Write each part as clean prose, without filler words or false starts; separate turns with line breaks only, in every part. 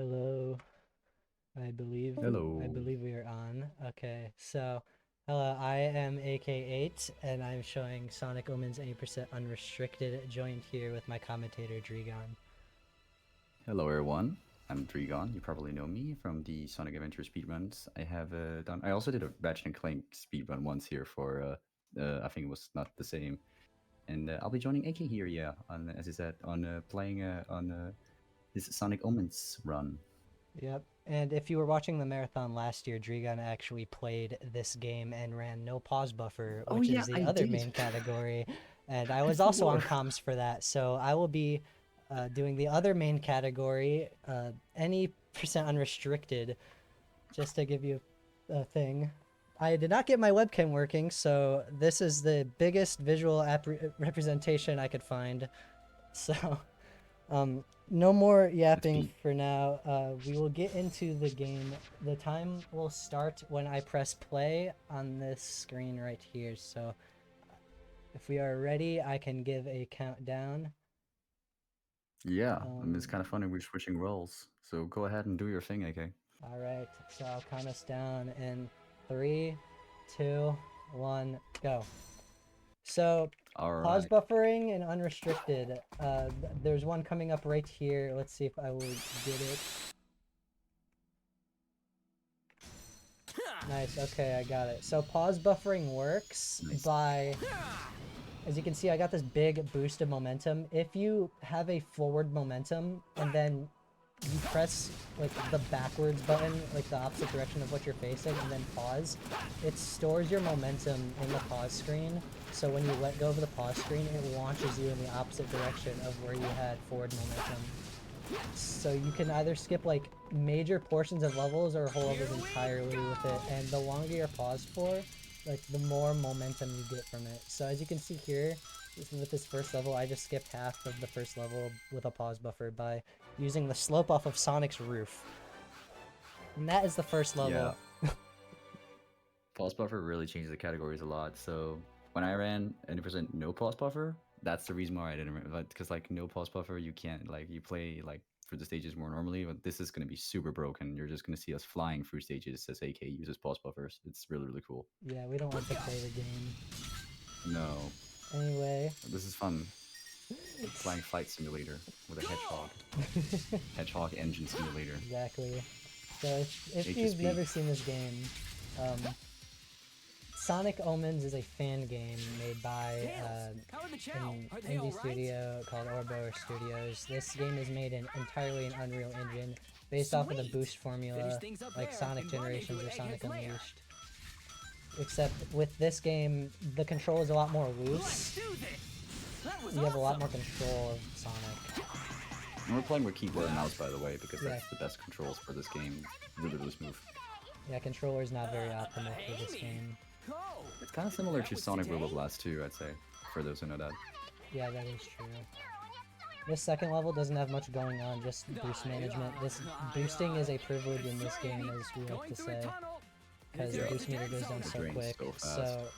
Hello. I believe
Hello.
we are on. Okay, so hello, I am AK8 and I'm showing Sonic Omens 80% Unrestricted, joined here with my commentator Drigon.
Hello everyone. I'm Drigon. You probably know me from the Sonic Adventure speedruns. I have done. I also did a Ratchet and Clank speedrun once here for. I think it was not the same. And I'll be joining AK here, yeah. On as I said, on playing on this Sonic Omens run.
Yep. And if you were watching the marathon last year, Drigon actually played this game and ran no pause buffer,
Oh
which
yeah,
is the
I
other
did.
main category. And I
I
was also on
swore.
comms for that, so I will be doing the other main category, any percent unrestricted, just to give you a thing. I did not get my webcam working, so this is the biggest visual representation I could find. So, no more
It's
yapping
peak.
for now. We will get into the game. The time will start when I press play on this screen right here. So, if we are ready, I can give a countdown.
Yeah, I mean,
Um,
it's kind of funny we're switching roles. So go ahead and do your thing, AK.
all right, so I'll count us down in 3, 2, 1, go. So,
All
pause
right.
buffering and unrestricted. There's one coming up right here. Let's see if I will get it. Nice, okay, I got it. So pause buffering works
Nice.
by, as you can see, I got this big boost of momentum. If you have a forward momentum and then you press like the backwards button, like the opposite direction of what you're facing, and then pause, it stores your momentum in the pause screen. So when you let go of the pause screen, it launches you in the opposite direction of where you had forward momentum. So you can either skip like major portions of levels or whole levels entirely with it, and the longer you're paused for, like the more momentum you get from it. So as you can see here, with this first level, I just skipped half of the first level with a pause buffer by using the slope off of Sonic's roof. And that is the first
Yeah.
level.
Pause buffer really changes the categories a lot. So when I ran 90% no pause buffer, that's the reason why I didn't run. Because like no pause buffer, you can't like you play like for the stages more normally, but this is gonna be super broken. You're just gonna see us flying through stages as AK uses pause buffers. It's really cool.
Yeah, we don't want to play the game.
No,
Anyway.
this is fun. Flying flight simulator with a hedgehog. Hedgehog engine simulator.
Exactly. So if you've
HSP.
never seen this game, um, Sonic Omens is a fan game made by an indie studio called Orbo Studios. This game is made entirely in Unreal Engine, based off of the boost formula, like Sonic Generations or Sonic Unleashed. Except with this game, the control is a lot more loose. You have a lot more control of Sonic.
And we're playing with keyboard and mouse, by the way, because
Yeah,
that's the best controls for this game. Really smooth.
yeah, controller is not very optimal for this game.
It's kind of similar to Sonic Robo Blast 2, I'd say, for those who know that.
Yeah, that is true. This second level doesn't have much going on, just boost management. This boosting is a privilege in this game, as we like to say, because the
Yeah,
boost meter goes down
it
so
drains
quick.
so fast.
So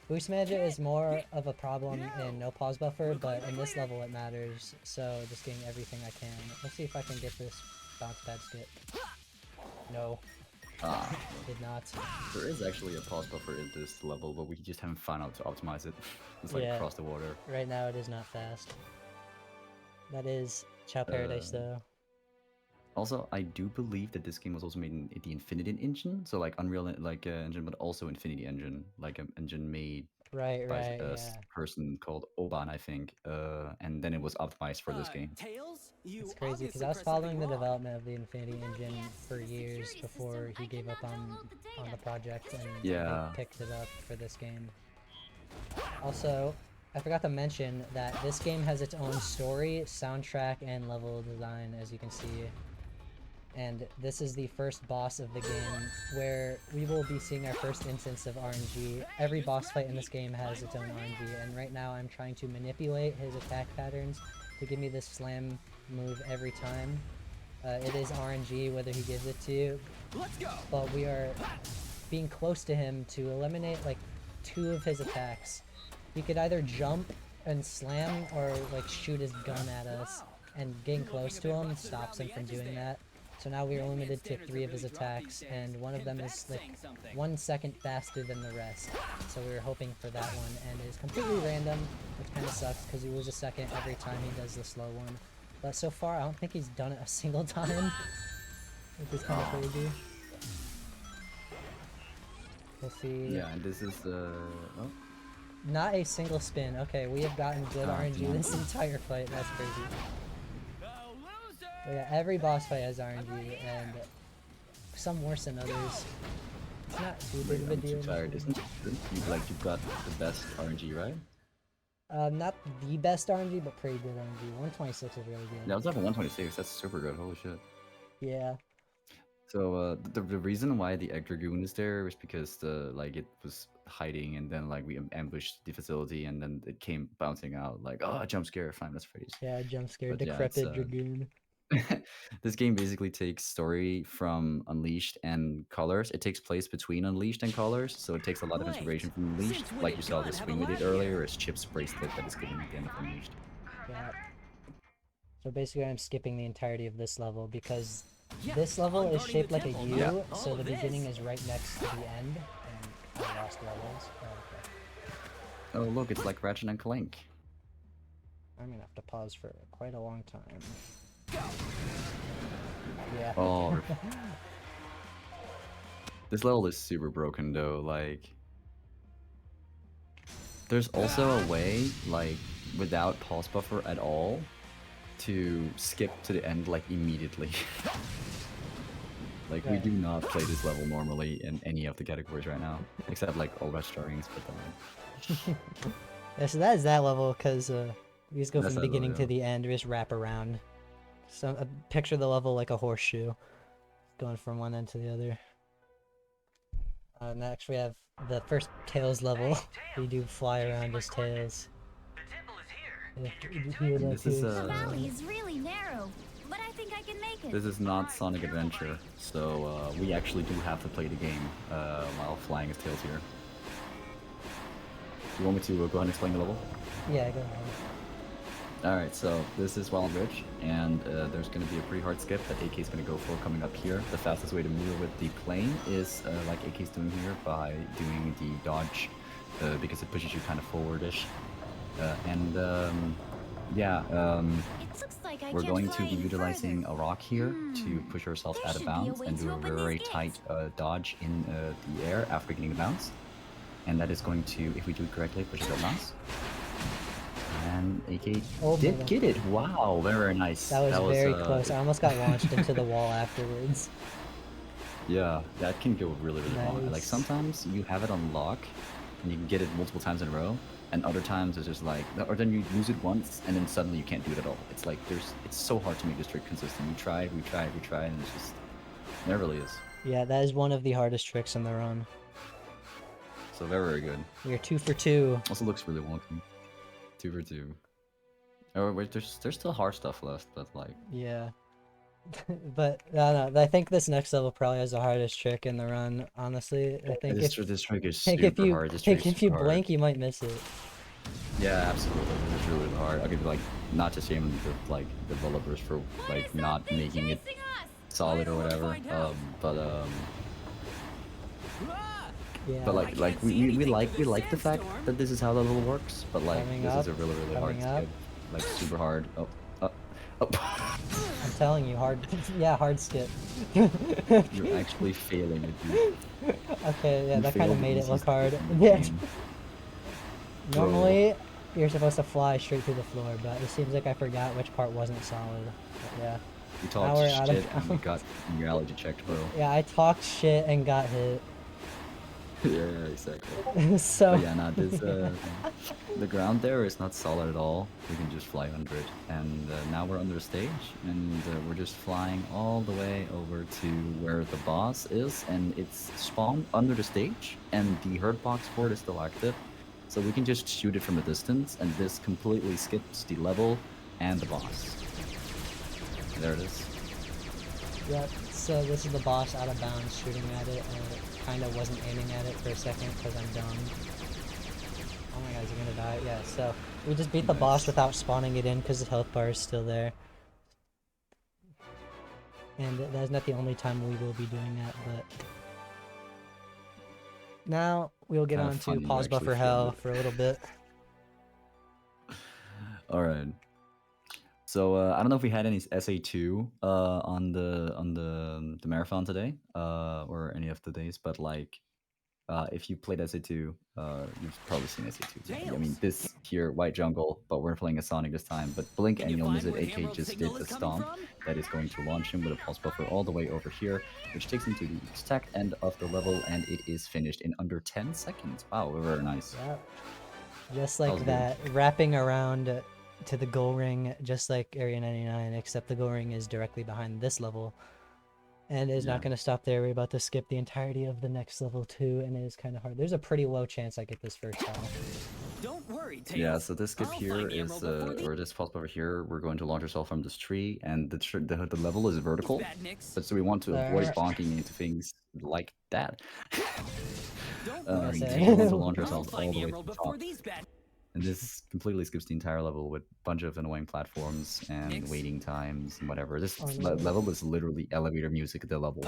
boost management is more of a problem in no pause buffer, but in this level it matters. So just getting everything I can. Let's see if I can get this bounce pad skip. No,
Ah,
did not.
there is actually a pause buffer in this level, but we just haven't found out to optimize it. It's like
Yeah,
across the water.
right now it is not fast. That is Chow Paradise
Uh,
though.
Also, I do believe that this game was also made in the Infinity engine, so like Unreal like engine, but also Infinity engine, like an engine made
Right,
by
right,
a
yeah.
person called Oban, I think, and then it was optimized for this game.
Tails, you
It's crazy because
obviously
I was
pressed something
following the
wrong.
development of the Infinity Engine for years before he gave up on the project, and they
Yeah,
picked it up for this game. Also, I forgot to mention that this game has its own story, soundtrack, and level design, as you can see. And this is the first boss of the game, where we will be seeing our first instance of RNG. Every boss fight in this game has its own RNG, and right now I'm trying to manipulate his attack patterns to give me this slam move every time. It is RNG whether he gives it to you,
Let's go.
but we are being close to him to eliminate like 2 of his attacks. He could either jump and slam or like shoot his gun at us, and getting close to him stops him from doing that. So now we are limited to 3 of his attacks, and one of them is like 1 second faster than the rest. So we were hoping for that one, and it is completely random, which kind of sucks because you lose a second every time he does the slow one. But so far, I don't think he's done it a single time, which is kind of crazy. We'll see.
Yeah, and this is oh.
Not a single spin. Okay, we have gotten good
Oh,
RNG
damn.
this entire fight. That's crazy. But yeah, every boss fight has RNG, and some worse than others. It's not too big of a
I'm
deal.
too tired. Isn't you've got the best RNG, right?
Not the best RNG, but pretty good RNG. 126 is really good.
Yeah, I was level 126. That's super good. Holy shit.
Yeah.
So the reason why the Egg Dragoon is there is because it was hiding, and then like we ambushed the facility, and then it came bouncing out like, oh, jump scare, fine, that's Freddy's.
Yeah, jump scare,
But yeah,
decrepit Dragoon.
this game basically takes story from Unleashed and Colors. It takes place between Unleashed and Colors, so it takes a lot of inspiration from Unleashed. Like you saw the swing we did earlier, is Chip's bracelet that is given at the end of Unleashed.
Yeah. So basically I'm skipping the entirety of this level because this level is shaped like a U,
Yeah.
so the beginning is right next to the end, and I lost levels. Oh, okay.
Oh look, it's like Ratchet and Clank.
I'm gonna have to pause for quite a long time. Yeah.
Oh. This level is super broken though, like... There's also a way, like, without pause buffer at all, to skip to the end, like, immediately. Like, we do not play this level normally in any of the categories right now, except, like, all rush startings, but then...
Yeah, so that is that level, because we just go
That's
from the
that level,
beginning to
yeah.
the end, we just wrap around. So picture the level like a horseshoe, going from one end to the other. Next we have the first Tails level. We do fly around as Tails.
This is,
The valley is really narrow, but I think I can make it.
This is not Sonic Adventure, so we actually do have to play the game while flying as Tails here. Do you want me to go ahead and explain the level?
Yeah, go ahead.
Alright, so this is Wild Ridge, and there's going to be a pretty hard skip that AK is going to go for coming up here. The fastest way to move with the plane is, like AK is doing here, by doing the dodge, because it pushes you kind of forwardish.
It looks like I
We're
can't
going
fly
to be
any
utilizing
further.
a rock here to push ourselves
There
out of
should be a
bounds
way
and
to
do a
open
very
these
tight dodge in the air after getting the bounce. And that is going to, if we do it correctly, push it up mouse. And AK did get it. Wow, very nice.
That was very close. I almost got launched into the wall afterwards.
Yeah, that can go really, really long. Like
Nice.
sometimes you have it on lock, and you can get it multiple times in a row, and other times it's just like, or then you lose it once, and then suddenly you can't do it at all. It's like it's so hard to make this trick consistent. We try, and it's just, there really is.
Yeah, that is one of the hardest tricks in the run.
So very, very good.
We are 2 for 2.
Also looks really wonky. 2 for 2. Oh wait, there's still hard stuff left, but like.
Yeah. But no, I think this next level probably has the hardest trick in the run. Honestly, I think
This trick is
think
super
if you
hard. This trick is
if you
super hard.
blink, you might miss it.
Yeah, absolutely. It's really, really hard. I could like not to shame the like developers for like not making it solid or whatever.
Yeah.
But like we like the fact that this is how the level works. But like
Coming
this
up,
is a really, really hard
coming up.
skip. Like super hard. Oh.
I'm telling you, hard. Yeah, hard skip.
You're actually failing it, dude.
Okay, yeah,
You
that kind of
failed
made
the
it look
easiest
hard.
skip in the
Yeah.
game.
Normally, you're supposed to fly straight through the floor, but it seems like I forgot which part wasn't solid. But yeah.
We
Now
talked
we're out of
shit and we got reality checked, bro.
Yeah, I talked shit and got hit.
Yeah, exactly.
So.
But yeah, no, this, the ground there is not solid at all. We can just fly under it. And now we're under the stage, and we're just flying all the way over to where the boss is, and it's spawned under the stage, and the hurt box board is still active. So we can just shoot it from a distance, and this completely skips the level and the boss. There it is.
Yep, so this is the boss out of bounds shooting at it, and it kind of wasn't aiming at it for a second because I'm dumb. Oh my god, is he gonna die? Yeah, so we just beat the boss without spawning it in because the health bar is still there. And that's not the only time we will be doing that, but... Now, we'll get
Kinda
on to
funny you
pause
actually
buffer
filmed
hell
it.
for a little bit.
All right. So I don't know if we had any SA2 on the marathon today, or any of the days, but like if you played SA2, you've probably seen SA2. I mean,
Tails.
this here white jungle, but we're playing a Sonic this time. But Blink
Can
and
you
you'll miss
find
it.
where the
Ak8
Emerald
just did
signal
a
is coming
stomp
from?
that is going to launch him with a pulse buffer all the way over here, which takes him to the exact end of the level, and it is finished in under 10 seconds. Wow, very nice.
Yep. Just
was
like
good.
that, wrapping around to the goal ring, just like Area 99, except the goal ring is directly behind this level. And is
Yeah.
not going to stop there. We're about to skip the entirety of the next level too, and it is kind of hard. There's a pretty low chance I get this first time.
Don't worry, Tails.
Yeah, so this skip
I'll
here
find the
is,
emerald before the-
or this pulse over here, we're going to launch ourselves from this tree, and the level is vertical,
Bad Nix.
but so we want to avoid
There.
bonking into things like that.
Don't
Like I
worry,
said.
We want to
Tails.
launch
I'll
ourselves
find
all
the
the way to
emerald
the
before
top.
these bad.
And this completely skips the entire level with a bunch of annoying platforms and
Nix.
waiting times and whatever. This
Oh, no.
level is literally elevator music at the level.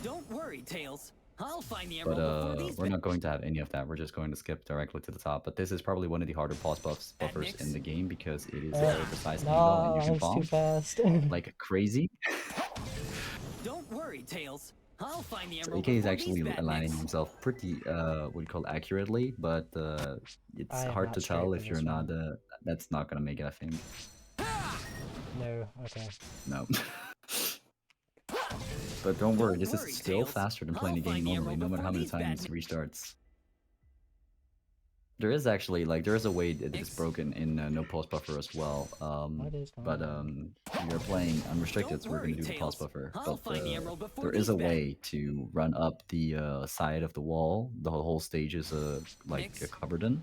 Don't worry, Tails. I'll find the
But
emerald before these
we're not going to have any of that. We're just going to skip directly to the top. But this is probably one of the harder pause buffers
Nix.
in the game because it is a very precise angle
No,
and you
I
can
was too
bomb
fast.
like crazy.
Don't worry, Tails. I'll find the
So
emerald
AK is
before
actually
these bad
aligning
Nix.
himself pretty what you call accurately, but it's
I am
hard
not
to
straight
tell
for
if you're
this
not
one.
that's not gonna make it, I think.
No, okay.
No. But don't worry,
Don't
this
worry,
is still
Tails.
faster than playing
I'll
the game
find the
normally,
emerald
no matter how many
before these
times
bad
it restarts. There is actually there is a way that it's
Nix.
broken in no pause buffer as well.
What is going
But
on?
we are playing Unrestricted, so we're
worry,
gonna do the pause
Tails.
buffer.
I'll
But
find the emerald before
there is a
these bad-
way to run up the side of the wall. The whole stage is
Nix.
covered in.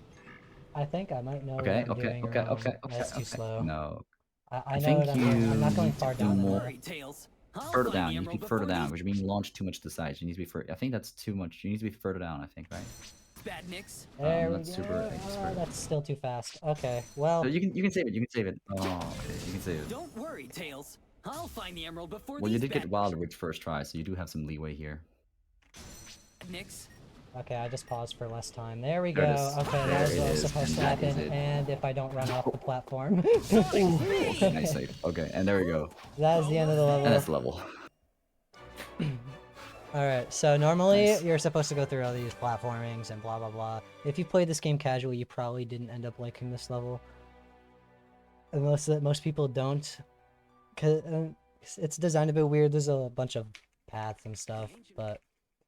I think I might know
Okay,
what I'm doing wrong. That's too slow.
No,
I
I
know
think
what I'm doing. I'm not
you
going
need to
far
do
down
more-
enough.
Worry, Tails. I'll
further
find
down.
the
You need to be
emerald
further
before
down
these
because you're being launched too much to the sides. You need to be I think that's too much. You need to be further down, I think, right?
bad Nix.
There we
that's
go.
super expert.
That's still too fast. Okay, well,
So you can save it. You can save it. Oh, okay. You can save it.
Don't worry, Tails. I'll find the emerald before
Well, you
these
did get
bad
Wild Ridge first try, so you do have some leeway here.
Nix.
okay, I just paused for less time. There we
There
go.
it is.
Okay,
There
that was
it
what was
is,
supposed to
and that is
happen.
it.
And if I don't run off the platform,
Okay, nice save. Okay, and there we go.
that is the end of the
And that's
level.
the level.
Alright, so normally
Nice.
you're supposed to go through all these platformings and blah blah blah. If you played this game casually, you probably didn't end up liking this level. And most people don't. Cause it's designed a bit weird. There's a bunch of paths and stuff, but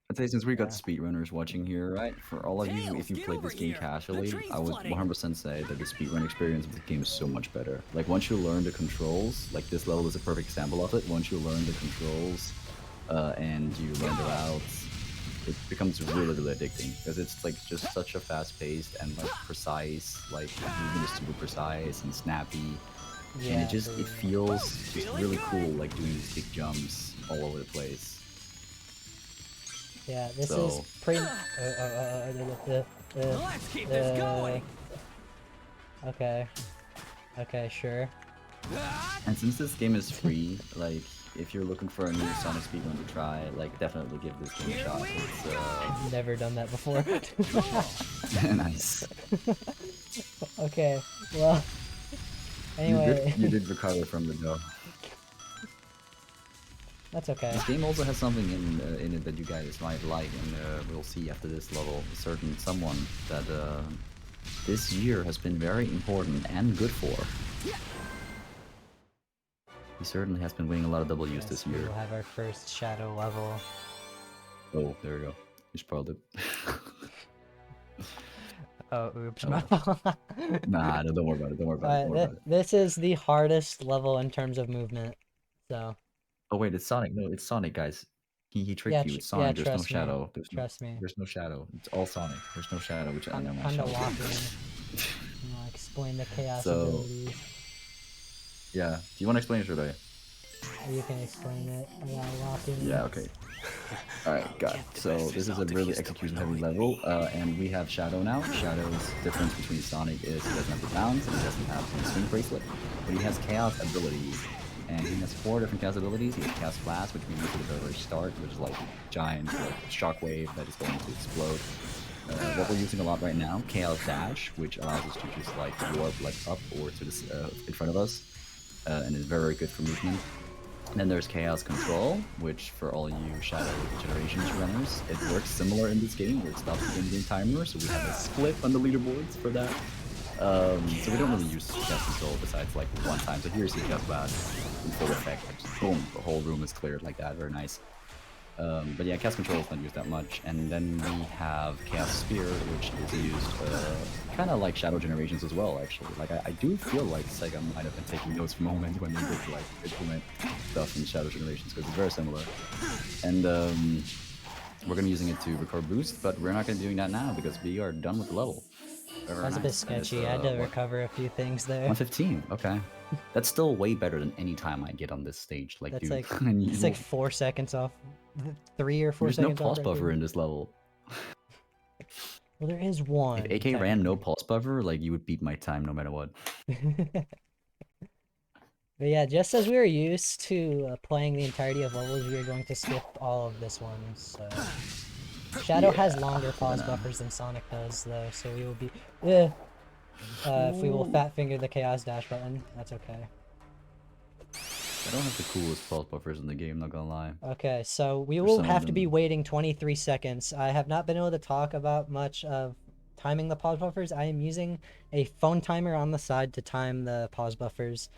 I'd say since we got
Yeah.
speedrunners watching here, right? For all of you,
Tails,
if you
get
played
over
this game
here. The
casually,
tree's
I would
flooding.
100% say that the speedrun experience of the game is so much better. Like once you learn the controls, like this level is a perfect example of it. Once you learn the controls, and you learn the routes, it becomes really, really addicting because it's like just such a fast-paced and like precise, like movement is super precise and snappy,
yeah.
and it
the-
feels just really cool, like doing these big jumps all over the place.
Yeah, this
So-
is pretty.
Let's keep this going.
Okay. Okay, sure.
And since this game is free, like if you're looking for a new Sonic speedrun to try, like definitely give this game a
Here
shot.
we
It's
Never done that before.
nice.
Okay, well. Anyway,
You did recover from the go.
that's okay.
This game also has something in it that you guys might like, and we'll see after this level. A certain someone that this year has been very important and good for. He certainly has been winning a lot of W's
Yes,
this
we
year.
will have our first shadow level.
Oh, there we go. You spoiled it.
Oh, oops.
Oh,
my fault.
Nah, don't worry about it. Don't worry about it. Don't worry about it.
This is the hardest level in terms of movement. So,
Oh wait, it's Sonic. No, it's Sonic, guys. He tricked
Yeah,
you. It's
tr- yeah,
Sonic. There's no
trust me.
shadow.
Trust me.
There's no shadow. It's all Sonic. There's no shadow. Which I
I'm
know my
kinda
shadow.
walking. I'll explain the chaos
So-
abilities.
Yeah. Do you want to explain it, or should I?
You can explain it while walking.
Yeah. Okay. All right. Got it. So this is a really execution-heavy level, and we have Shadow now. Shadow's difference between Sonic is he doesn't have the bounce and he doesn't have the swing bracelet, but he has chaos abilities. and he has 4 different cast abilities. He has Cast Blast, which we use at the very, very start, which is like a giant like, shockwave that is going to explode. What we're using a lot right now, Chaos Dash, which allows us to just like warp like up or to this in front of us, and is very, very good for movement. And then there's Chaos Control, which for all you Shadow Generations runners, it works similar in this game where it stops the in-game timer, so we have a split on the leaderboards for that. So we don't really use Chaos Control besides like one time. So here's the Chaos Blast in full effect, like just boom, the whole room is cleared like that, very nice. But yeah, Chaos Control is not used that much. And then we have Chaos Spear, which is used kind of like Shadow Generations as well, actually. Like, I do feel like Sega might have been taking notes from Omens when they did like implement stuff in Shadow Generations, because it's very similar. And we're going to be using it to record boost, but we're not going to be doing that now because we are done with the level.
That's a bit sketchy. I had to recover a few things there.
115, okay. That's still way better than any time I get on this stage. Like,
That's
dude,
like,
and
it's like 4 seconds off. 3 or 4
there's no
seconds
pause
off.
buffer in this level.
Well, there is one.
If AK ran no pause buffer, like, you would beat my time no matter what.
But yeah, just as we were used to playing the entirety of levels, we are going to skip all of this one. So Shadow has longer pause buffers than Sonic does, though, so we will be... if we will fat finger the Chaos Dash button, that's okay.
I don't have the coolest pause buffers in the game, not gonna lie.
Okay, so we
For
will
some of
have to be
them.
waiting 23 seconds. I have not been able to talk about much of timing the pause buffers. I am using a phone timer on the side to time the pause buffers,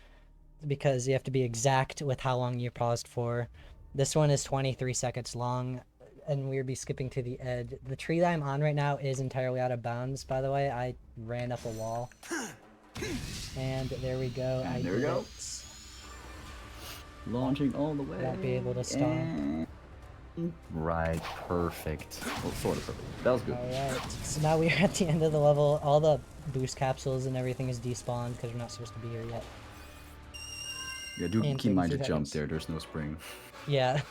because you have to be exact with how long you're paused for. This one is 23 seconds long, and we'll be skipping to the edge. The tree that I'm on right now is entirely out of bounds, by the way. I ran up a wall. And there we go.
And
I
there we
did
go.
it.
Launching all the way.
Won't be able to stomp.
Right, perfect. Well, sort of perfect. That was good.
Alright, so now we are at the end of the level. All the boost capsules and everything is despawned because we're not supposed to be here yet.
Yeah, do
And
keep in mind to
32
jump
seconds.
there, there's no spring.
Yeah.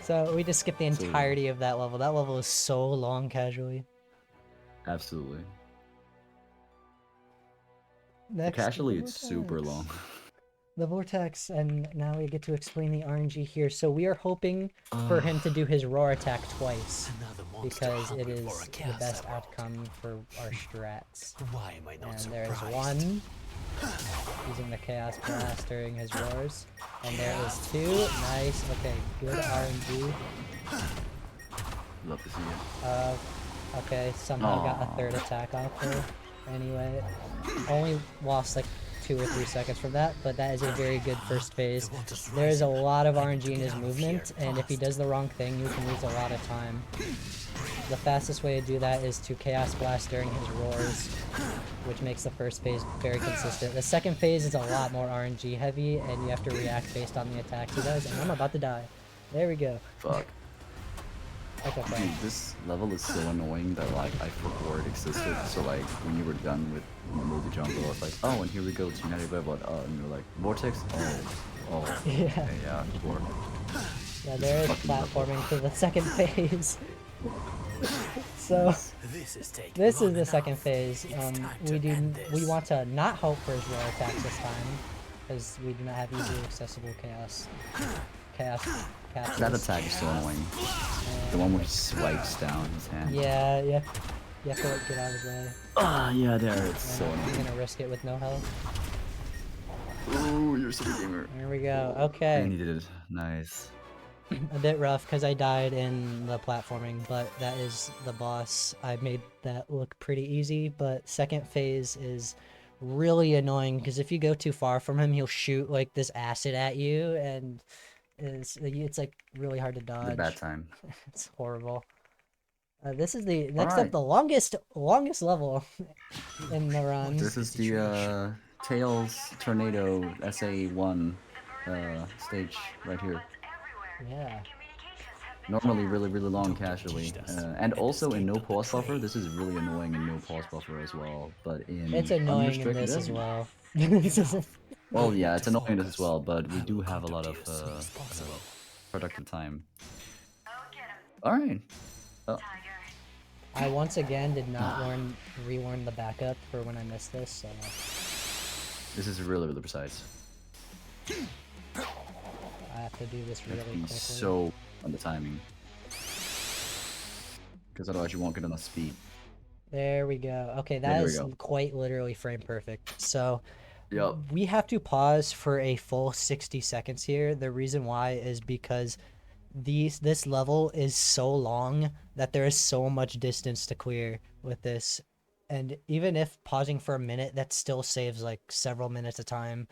So we just skipped the entirety of that level. That level is so long casually.
Absolutely.
Next,
Casually,
the
it's super
vortex.
long.
The vortex, and now we get to explain the RNG here. So we are hoping for him to do his roar attack twice,
Another monster
because it
hungry
is
for a
the
chaos
best
emerald.
outcome for our strats.
Why am I not
And there is
surprised?
one, using the Chaos Blast during his roars. And there is 2, nice, okay, good RNG.
Love to see it.
Okay, somehow got a
Aw.
3rd attack off there. Anyway, only lost like 2 or 3 seconds from that, but that is a very good first phase. There is a lot of RNG in his movement, and if he does the wrong thing, you can lose a lot of time. The fastest way to do that is to Chaos Blast during his roars, which makes the first phase very consistent. The second phase is a lot more RNG heavy, and you have to react based on the attacks he does, and I'm about to die. There we go.
Fuck.
That's okay.
Dude, this level is so annoying that like I forgot it existed. So like when you were done with multi-jump, I was like, oh, and here we go to United Level. And you're like, Vortex? Oh.
Yeah.
Okay, yeah, sure.
Yeah, there is
Fucking level.
platforming to the second phase. So
This is taking
this is
long
the
enough.
second phase.
It's time
We
to end
we
this.
want to not hope for his roar attacks this time, because we do not have easily accessible chaos capsules.
That attack is so annoying. The one where he swipes down his hand.
Yeah, you have to like, get out of his way.
Ah, yeah, there. It's so
You're
annoying.
gonna risk it with no health.
Ooh, you're such a gamer.
There we go.
And
Okay,
he did it. Nice.
a bit rough because I died in the platforming, but that is the boss. I made that look pretty easy, but second phase is really annoying because if you go too far from him, he'll shoot like this acid at you, and it's like really hard to
The
dodge.
bad time.
It's horrible. This is the next up,
Alright.
the longest level in the run.
This is the Tails Tornado SA1 stage right here.
Yeah.
Normally really long casually. And also in no pause buffer, this is really annoying in no pause buffer as well. But in
It's annoying in
Unrestricted,
this as well. This isn't-
well, yeah, it's annoying as well, but we do have a lot of productive time. Alright. Oh,
I once again did not rewarn the backup for when I missed this, so
this is really precise.
I have to do this really
Have to be
quickly.
so on the timing. Because otherwise you won't get enough speed.
There we go. Okay,
there
that
we
is
go.
quite literally frame perfect. So
Yup.
we have to pause for a full 60 seconds here. The reason why is because this level is so long that there is so much distance to clear with this. And even if pausing for a minute, that still saves like several minutes of time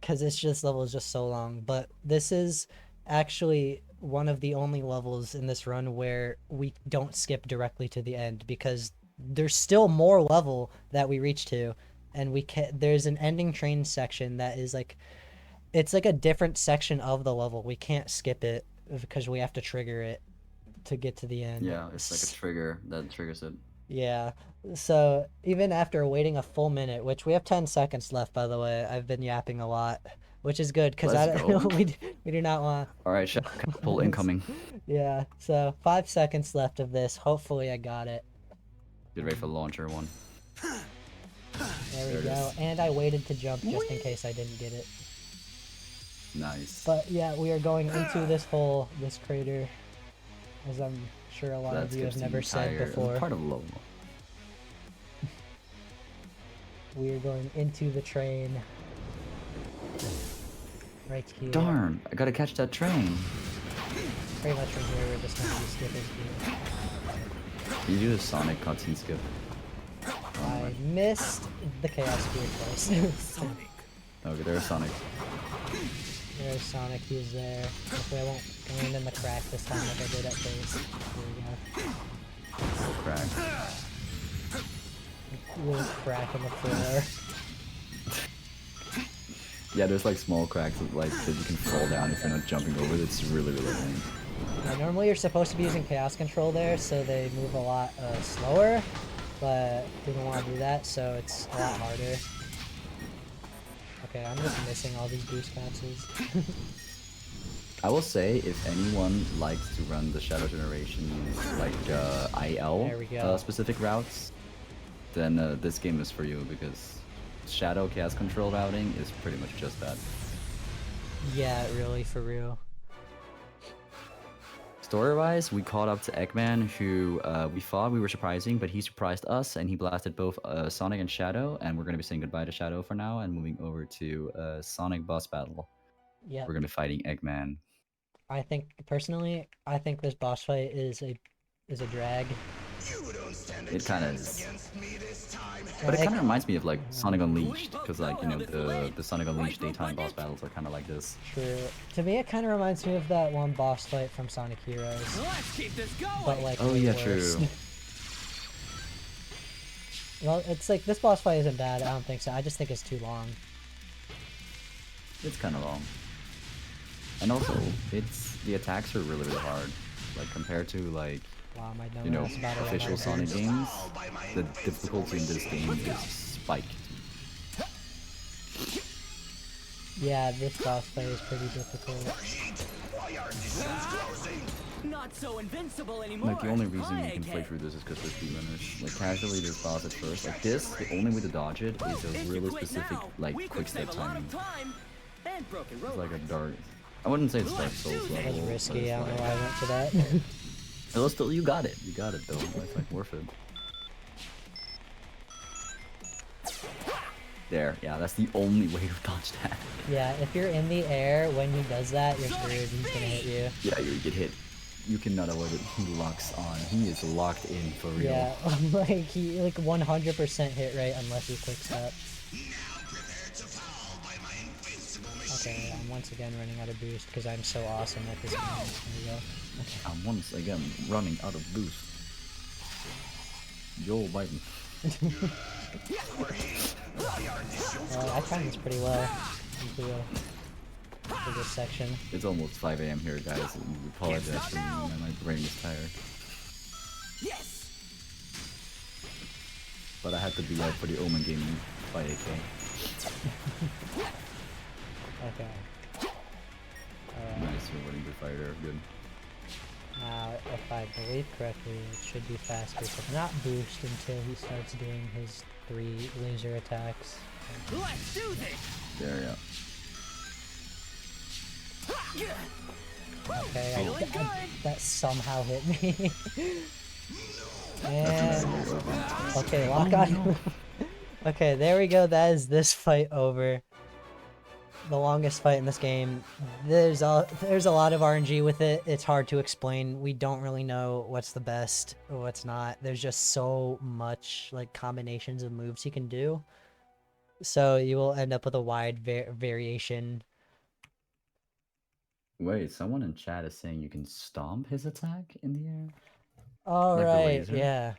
because it's just level is just so long. But this is actually one of the only levels in this run where we don't skip directly to the end because there's still more level that we reach to, and we can there's an ending train section that is like it's like a different section of the level. We can't skip it because we have to trigger it to get to the end.
Yeah, it's like a trigger that triggers it.
Yeah. So even after waiting a full minute, which we have 10 seconds left, by the way, I've been yapping a lot, which is good because
Let's go.
we do not want.
Alright, shadow catapult incoming.
Yeah. So 5 seconds left of this. Hopefully I got it.
Get ready for launcher one.
There we
There it
go.
is.
And I waited to jump just in case I didn't get it.
Nice.
But yeah, we are going into this crater, as I'm sure a lot
That
of you have
skips the
never said
entire
before.
part of low.
We are going into the train. Right here.
Darn, I gotta catch that train.
Pretty much from here, we're just going to be skipping here.
You do a Sonic cutscene skip.
I missed the Chaos Spear twice.
Sonic.
Okay, there's Sonic.
There's Sonic, he's there. Hopefully I won't land in the crack this time like I did at first. There we go.
Oh, crack.
Little crack in the floor.
Yeah, there's like small cracks that, like that you can fall down if you're not jumping over. It's really lame.
Yeah, normally you're supposed to be using Chaos Control there, so they move a lot slower, but we don't want to do that, so it's a lot harder. Okay, I'm just missing all these boost capsules.
I will say, if anyone likes to run the Shadow Generation like IL
There we go.
specific routes, then this game is for you because Shadow Chaos Control routing is pretty much just that.
Yeah, really, for real.
Story-wise, we caught up to Eggman, who we thought we were surprising, but he surprised us, and he blasted both Sonic and Shadow, and we're going to be saying goodbye to Shadow for now, and moving over to Sonic boss battle.
Yeah,
We're going to be fighting Eggman.
I think, personally, I think this boss fight is a drag.
It kind of is. But it kind of reminds me of like Sonic Unleashed, because like, you know, the Sonic Unleashed daytime boss battles are kind of like this.
True. To me, it kind of reminds me of that one boss fight from Sonic Heroes,
Let's keep this going.
but like
Oh
way
yeah,
worse.
true.
Well, it's like this boss fight isn't bad. I don't think so. I just think it's too long.
It's kind of long. And also, the attacks are really hard. Like compared to like,
Wow, my
you know,
dumbass about to run
official
out of
Sonic
boost.
games, the difficulty in this game is spiked.
Yeah, this boss fight is pretty difficult.
Not so invincible anymore.
Like the only reason
Hi,
you can play
Ak8.
through this is because there's speedrunners. Like casually, there's boss at first. Like this, the only way to dodge it is a
If you
really
quit
specific
now,
like
we
quick
could save
step
a lot
timing.
of time and broken
It's like a
robots.
dark. I wouldn't say it's Dark Souls
That
level.
was
but
risky.
it's
I don't know
like-
why I went for that.
Well, still, you got it. You got it though. It's like worth it. There, yeah, that's the only way to dodge that.
Yeah, if you're in the air when he does that, you're screwed. He's gonna hit you.
Yeah, you get hit. You cannot avoid it. He locks on. He is locked in for real.
Yeah, like he like 100% hit rate unless you quick step. Okay, I'm once again running out of boost because I'm so awesome at this game. There we go. Okay.
I'm once again running out of boost. Joel Biden.
I timed this pretty well. For this section.
It's almost 5 a.m. here, guys. And we apologize for me. My brain is tired.
Yes.
But I had to be out for the Omen gaming by AK.
Okay. Alright.
Nice, you're winning the fighter. Good.
Now, if I believe correctly, it should be faster, but not boost until he starts doing his 3 laser attacks.
Let's do this.
There, yeah.
Okay,
Feeling good.
that somehow hit me. And
That's
okay, lock on. Okay, there we go. That is this fight over. The longest fight in this game. There's a lot of RNG with it. It's hard to explain. We don't really know what's the best or what's not. There's just so much like combinations of moves he can do. So you will end up with a wide variation.
Wait, someone in chat is saying you can stomp his attack in the air?
All
Like the
right,
laser?
yeah.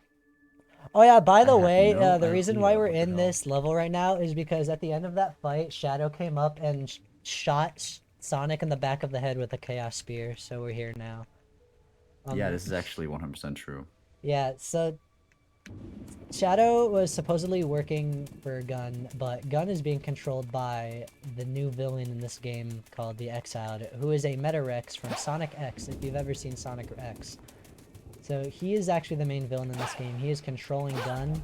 Oh yeah, by the
I had
way,
no
the reason
idea.
why we're
What the
in
hell?
this level right now is because at the end of that fight, Shadow came up and shot Sonic in the back of the head with a Chaos Spear, so we're here now.
Yeah, this is actually 100% true.
Yeah, so Shadow was supposedly working for Gun, but Gun is being controlled by the new villain in this game called the Exiled, who is a Meta-Rex from Sonic X, if you've ever seen Sonic X. So he is actually the main villain in this game. He is controlling Gun.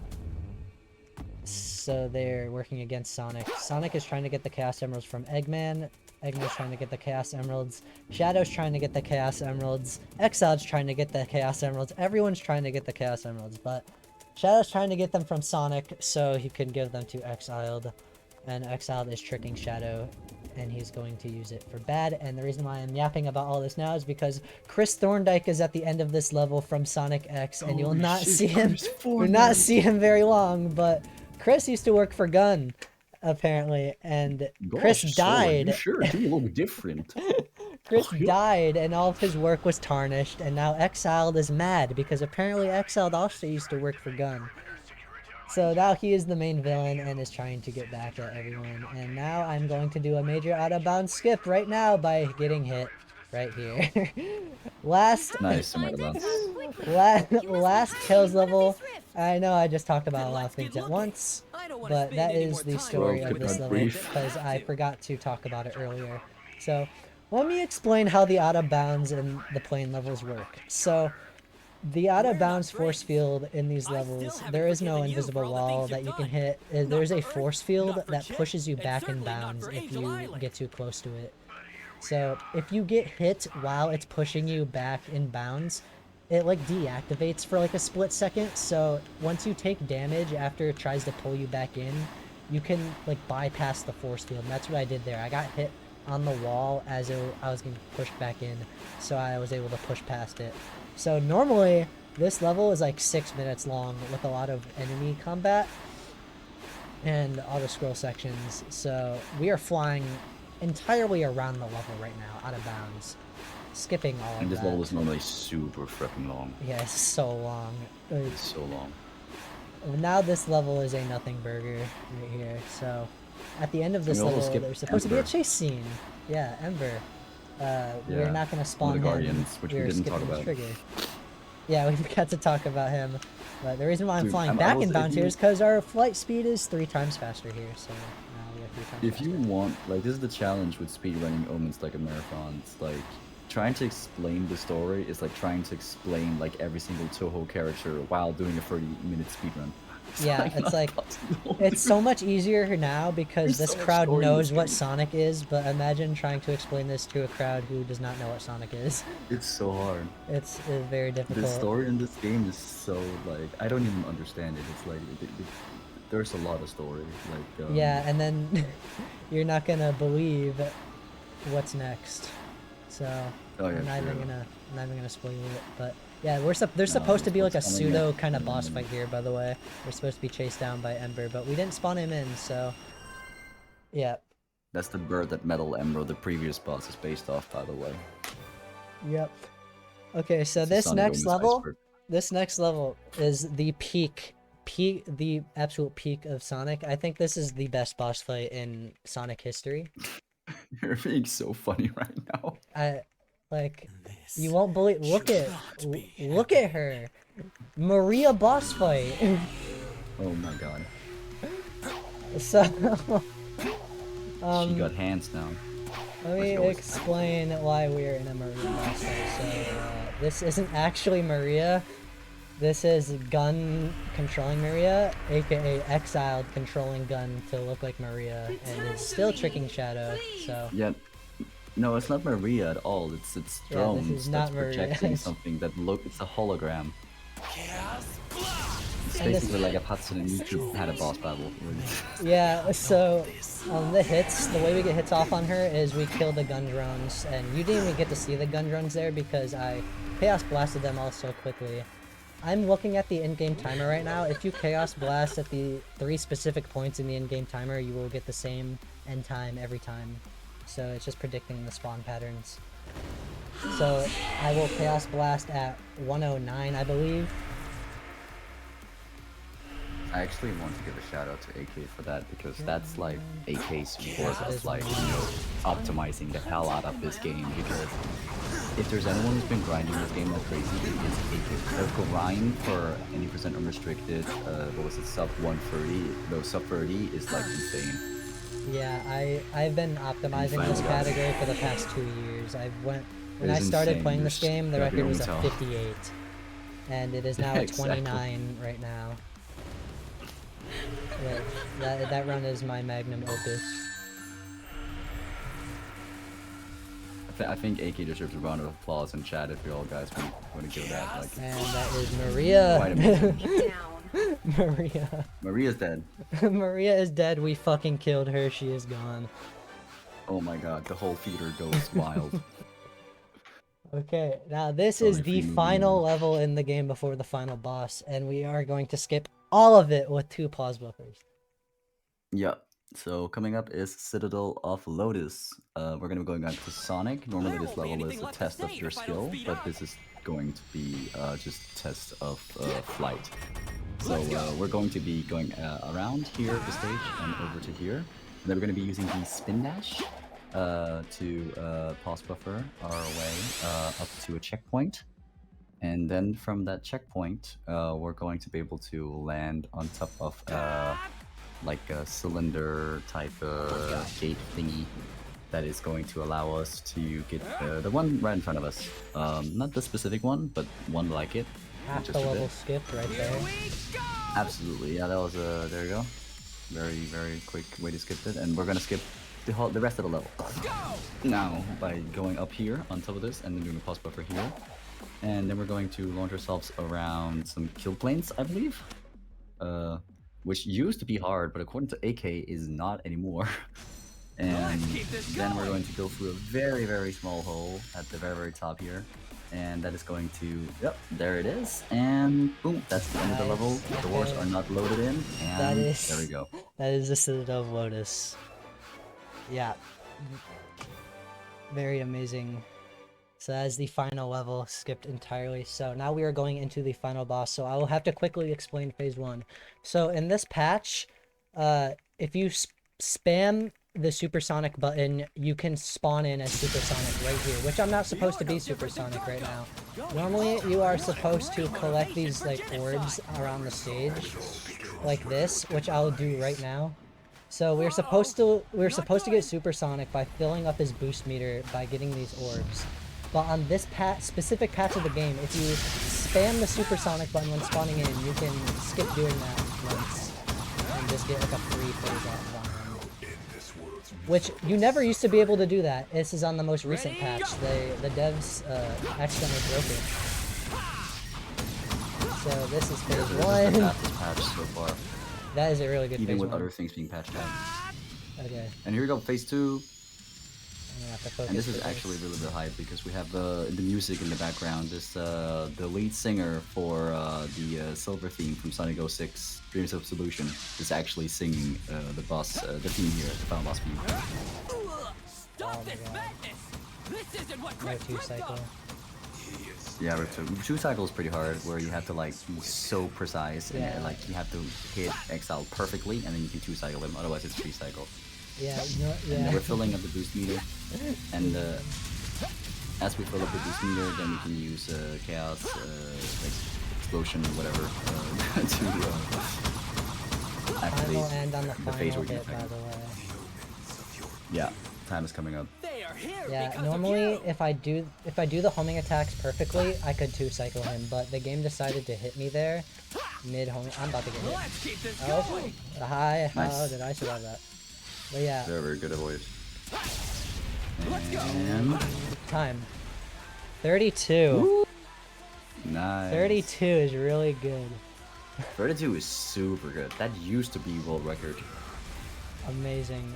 So they're working against Sonic. Sonic is trying to get the Chaos Emeralds from Eggman. Eggman's trying to get the Chaos Emeralds. Shadow's trying to get the Chaos Emeralds. Exile's trying to get the Chaos Emeralds. Everyone's trying to get the Chaos Emeralds, but Shadow's trying to get them from Sonic so he can give them to Exiled. And Exiled is tricking Shadow, and he's going to use it for bad. And the reason why I'm yapping about all this now is because Chris Thorndike is at the end of this level from Sonic X, and you'll not see him. You'll not see him very long, but Chris used to work for Gun, apparently, and Chris died.
You sure do look different.
Chris died, and all of his work was tarnished, and now Exiled is mad because apparently Exiled also used to work for Gun. So now he is the main villain and is trying to get back at everyone. And now I'm going to do a major out-of-bounds skip right now by getting hit right here. last
Nice, Madeline.
last kills level. I know I just talked about a lot of things at once, but that is the story of this level because I forgot to talk about it earlier. So let me explain how the out-of-bounds and the plane levels work. So the out-of-bounds force field in these levels, there is no invisible wall that you can hit. There's a force field that pushes you back in bounds if you get too close to it. So if you get hit while it's pushing you back in bounds, it like deactivates for like a split second. So once you take damage after it tries to pull you back in, you can like bypass the force field. And that's what I did there. I got hit on the wall as I was getting pushed back in, so I was able to push past it. So normally this level is like 6 minutes long with a lot of enemy combat and auto scroll sections. So we are flying entirely around the level right now, out of bounds, skipping all of that.
And this level is normally super freaking long.
Yeah, it's so long.
It's so long.
Now this level is a nothing burger right here. So at the end of this level, there's supposed to be a chase scene. Yeah, Ember. We're not gonna spawn him.
Guardians, which we
We're
didn't talk
skipping
about.
Trigger. Yeah, we forgot to talk about him. But the reason why I'm
Dude,
flying
I
back
will
in
say
bounds
if
here
you-
is because our flight speed is 3 times faster here. So now we have 3 times
If
faster.
you want, like, this is the challenge with speedrunning Omens like a marathon. It's like trying to explain the story is like trying to explain like every single Toho character while doing a 30-minute speedrun.
Yeah, it's like it's so much easier now because
There's
this
so much
crowd
story in
knows
this
what
game.
Sonic is, but imagine trying to explain this to a crowd who does not know what Sonic is.
It's so hard.
It's very difficult.
The story in this game is so like I don't even understand it. It's like there's a lot of story. Like
Yeah, and then you're not gonna believe what's next. So
Oh, yeah,
I'm not even
true.
gonna spoil it. But yeah, there's supposed to be like a
what's coming
pseudo
next?
kind of boss fight here. By the way, we're supposed to be chased down by Ember, but we didn't spawn him in. So yeah,
That's the bird that Metal Emerald, the previous boss, is based off, by the way.
yep. Okay, so
It's a
this
Sonic
next
Omens
level,
iceberg.
this next level is the the absolute peak of Sonic. I think this is the best boss fight in Sonic history.
You're being so funny right now.
You won't believe. Look at her, Maria boss fight.
Oh my god.
So,
She got hands now.
let me explain why we're in a Maria boss fight. So, this isn't actually Maria. This is Gun controlling Maria, aka Exiled controlling Gun to look like Maria, and is still tricking Shadow. So
Yeah, No, it's not Maria at all. It's
Yeah, this
drones
is
that's
not Maria.
projecting something that it's a hologram.
Chaos Blast!
It's
And this-
basically like if Hudson and YouTube had a boss battle.
Yeah, so the hits, the way we get hits off on her is we kill the gun drones, and you didn't even get to see the gun drones there because I Chaos Blasted them all so quickly. I'm looking at the in-game timer right now. If you Chaos Blast at the 3 specific points in the in-game timer, you will get the same end time every time. So it's just predicting the spawn patterns. So I will Chaos Blast at 109, I believe.
I actually want to give a shout out to AK for that because that's like AK's work
it
of
is
like,
amazing.
optimizing the hell out of this game because if there's anyone who's been grinding this game like crazy, it is AK. The grind for any percent unrestricted, what was it, sub 130, no, sub 30 is like insane.
Yeah, I've been optimizing
finally
this
got it.
category for the past 2 years. When
It
I
is
started
insane.
playing
You
this
just
game, the
grab your
record was
own
a
tail.
58, and it is now a
Exactly.
29 right now. Yeah, that run is my magnum opus.
I think AK deserves a round of applause in chat if you all guys want to give that. Like,
And that is Maria.
quite amazing.
Down.
Maria.
Maria's dead.
Maria is dead. We fucking killed her. She is gone.
Oh my god, the whole theater goes wild.
Okay, now this
Sorry
is
for
the
moving
final
on.
level in the game before the final boss, and we are going to skip all of it with 2 pause buffers.
Yep. So coming up is Citadel of Lotus. We're gonna be going on to Sonic. Normally
There
this
won't be
level is
anything
a
left to
test of
say
your
if I don't
skill,
speed
but
up.
this is going to be just a test of flight. So
Let's go.
we're going to be going around here, the stage, and over to here. And then we're gonna be using the spin dash to pause buffer our way up to a checkpoint. And then from that checkpoint, we're going to be able to land on top of like a cylinder type gate thingy that is going to allow us to get the one right in front of us. Not the specific one, but one like it.
Half
just
the
a bit.
level skipped right
Here
there.
we go!
Absolutely, yeah, that was there you go. Very quick way to skip it, and we're gonna skip the rest of the level
Go!
now by going up here on top of this and then doing a pause buffer here. And then we're going to launch ourselves around some kill planes, I believe. Which used to be hard, but according to AK is not anymore. And
Let's keep this
then we're
going.
going to go through a very small hole at the very top here. And that is going to, yep, there it is. And boom, that's the end of the level.
Nice,
Doors
okay.
are not loaded in. And
That is-
there we go.
That is the Citadel of Lotus. Yeah. Very amazing. So that is the final level, skipped entirely. So now we are going into the final boss. So I will have to quickly explain phase 1. So in this patch, if you spam the supersonic button, you can spawn in as supersonic right here, which I'm not supposed to be supersonic right now. Normally you are supposed to collect these like orbs around the stage like this, which I'll do right now. So we're supposed to get supersonic by filling up his boost meter by getting these orbs. But on this specific patch of the game, if you spam the supersonic button when spawning in, you can skip doing that once and just get like a free phase off on him. Which you never used to be able to do that. This is on the most recent
Ready,
patch. The devs accidentally broke it. So this is phase
This is the
1.
fastest patch so far,
That is a really good
even
phase
with
1.
other things being patched out.
Okay,
And here we go, phase 2.
I'm gonna have to focus.
And this is
for
actually really hype because we have the music in the background. This the lead singer for the silver theme from Sonic 06, Dreams of Solution, is actually singing the theme here, the final boss theme.
Stop
Oh my
this
God.
madness! This isn't what
No
Chris
2
dreamt
cycle.
of.
Yeah, two cycle is pretty hard, where you have to like be so precise
Yeah.
and like you have to hit Exile perfectly, and then you can 2 cycle him. Otherwise, it's 3 cycle.
Yeah, no,
And
yeah.
we're filling up the boost meter, and as we fill up the boost meter, then we can use chaos, explosion, whatever, to
Final
activate
end on the
the phase
final
we're
hit, by
using.
the way.
Yeah, time is coming up.
They are here
Yeah,
because
normally
of you.
if I do the homing attacks perfectly, I could 2 cycle him, but the game decided to hit me there mid homing. I'm about to get hit.
Let's keep this
Oh,
going.
hi, how
Nice.
did I survive that? But yeah,
Very good avoid.
Let's go.
And
Time. 32.
woo, nice.
32 is really good.
32 is super good. That used to be world record.
Amazing.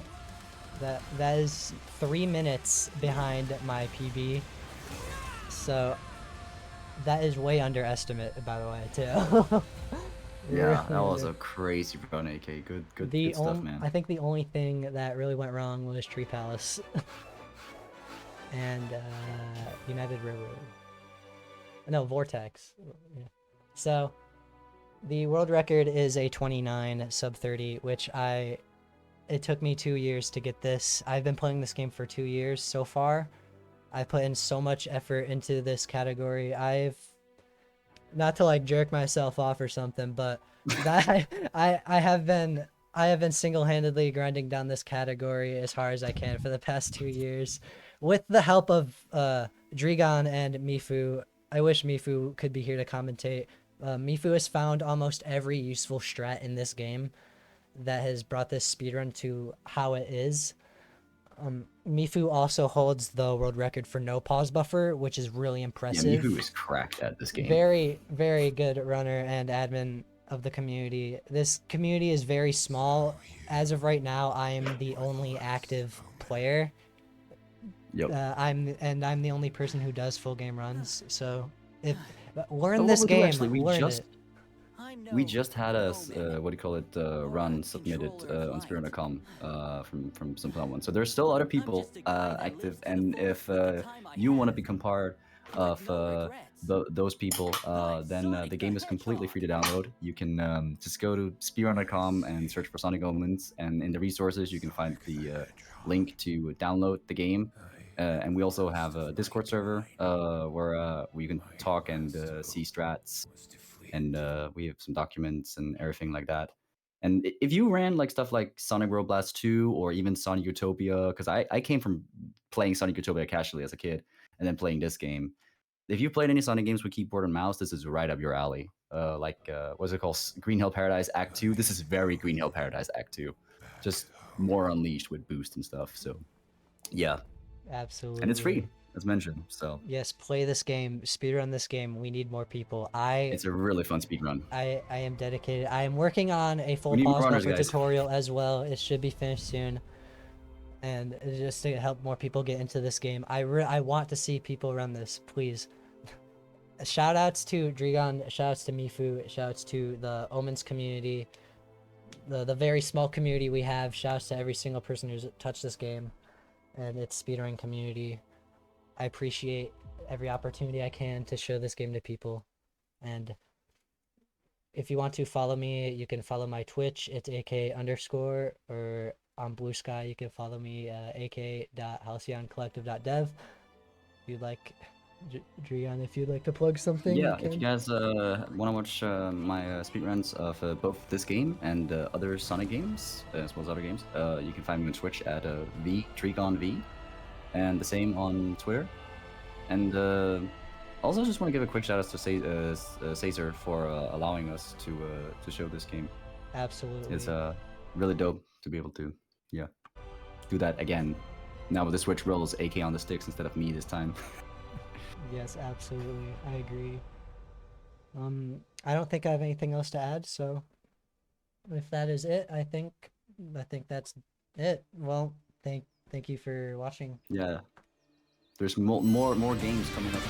That is 3 minutes behind my PB. So that is way underestimate, by the way, too.
Yeah, that
Really
was
good.
a crazy run, AK. Good
The
stuff, man.
I think the only thing that really went wrong was Tree Palace and United Railroad. No, Vortex. Yeah. So the world record is a 29 sub 30, which it took me 2 years to get this. I've been playing this game for 2 years so far. I put in so much effort into this category. I've not to like jerk myself off or something, but that I have been single-handedly grinding down this category as hard as I can for the past 2 years with the help of Drigon and Mifu. I wish Mifu could be here to commentate. Mifu has found almost every useful strat in this game that has brought this speedrun to how it is. Mifu also holds the world record for no pause buffer, which is really
Yeah,
impressive.
Miku is cracked at this game.
Very, very good runner and admin of the community. This community is very small. As of right now, I am the only active player.
Yep.
I'm the only person who does full game runs. So if learn
Oh,
this
what we do
game,
actually,
learn it.
we just had a what do you call it run submitted on Spirit.com from someone. So there's still other people active, and if you want to become part of those people, then the game is completely free to download. You can just go to speedrun.com and search for Sonic Omens, and in the resources you can find the link to download the game. And we also have a Discord server where you can talk and see strats, and we have some documents and everything like that. And if you ran like stuff like Sonic World Blast 2 or even Sonic Utopia, because I came from playing Sonic Utopia casually as a kid and then playing this game. If you played any Sonic games with keyboard and mouse, this is right up your alley. What's it called? Green Hill Paradise Act 2. This is very Green Hill Paradise Act 2. Just more unleashed with boost and stuff. So, yeah.
Absolutely.
And it's free, as mentioned. So
yes, play this game, speedrun this game. We need more people.
it's a really fun speedrun.
I am dedicated. I am working on a full
We need more
pause
runners,
buffer
guys.
tutorial as well. It should be finished soon. And just to help more people get into this game. I want to see people run this, please. Shout outs to Drigon, shout outs to Mifu, shout outs to the Omens community, the very small community we have. Shout outs to every single person who's touched this game and its speedrunning community. I appreciate every opportunity I can to show this game to people. And if you want to follow me, you can follow my Twitch. It's AK_, or on Blue Sky, you can follow me ak.halcyonecollective.dev. If you'd like, Drion, if you'd like to plug something,
Yeah,
you
if you
can.
guys want to watch my speedruns of both this game and other Sonic games, as well as other games, you can find me on Twitch at Trigonv, and the same on Twitter. And also, just want to give a quick shout out to Caesar for allowing us to show this game.
Absolutely.
It's really dope to be able to do that again. Now with the Switch rolls, AK on the sticks instead of me this time.
Yes, absolutely. I agree. I don't think I have anything else to add, so if that is it, I think that's it. Well, thank you for watching.
Yeah, there's more games coming up.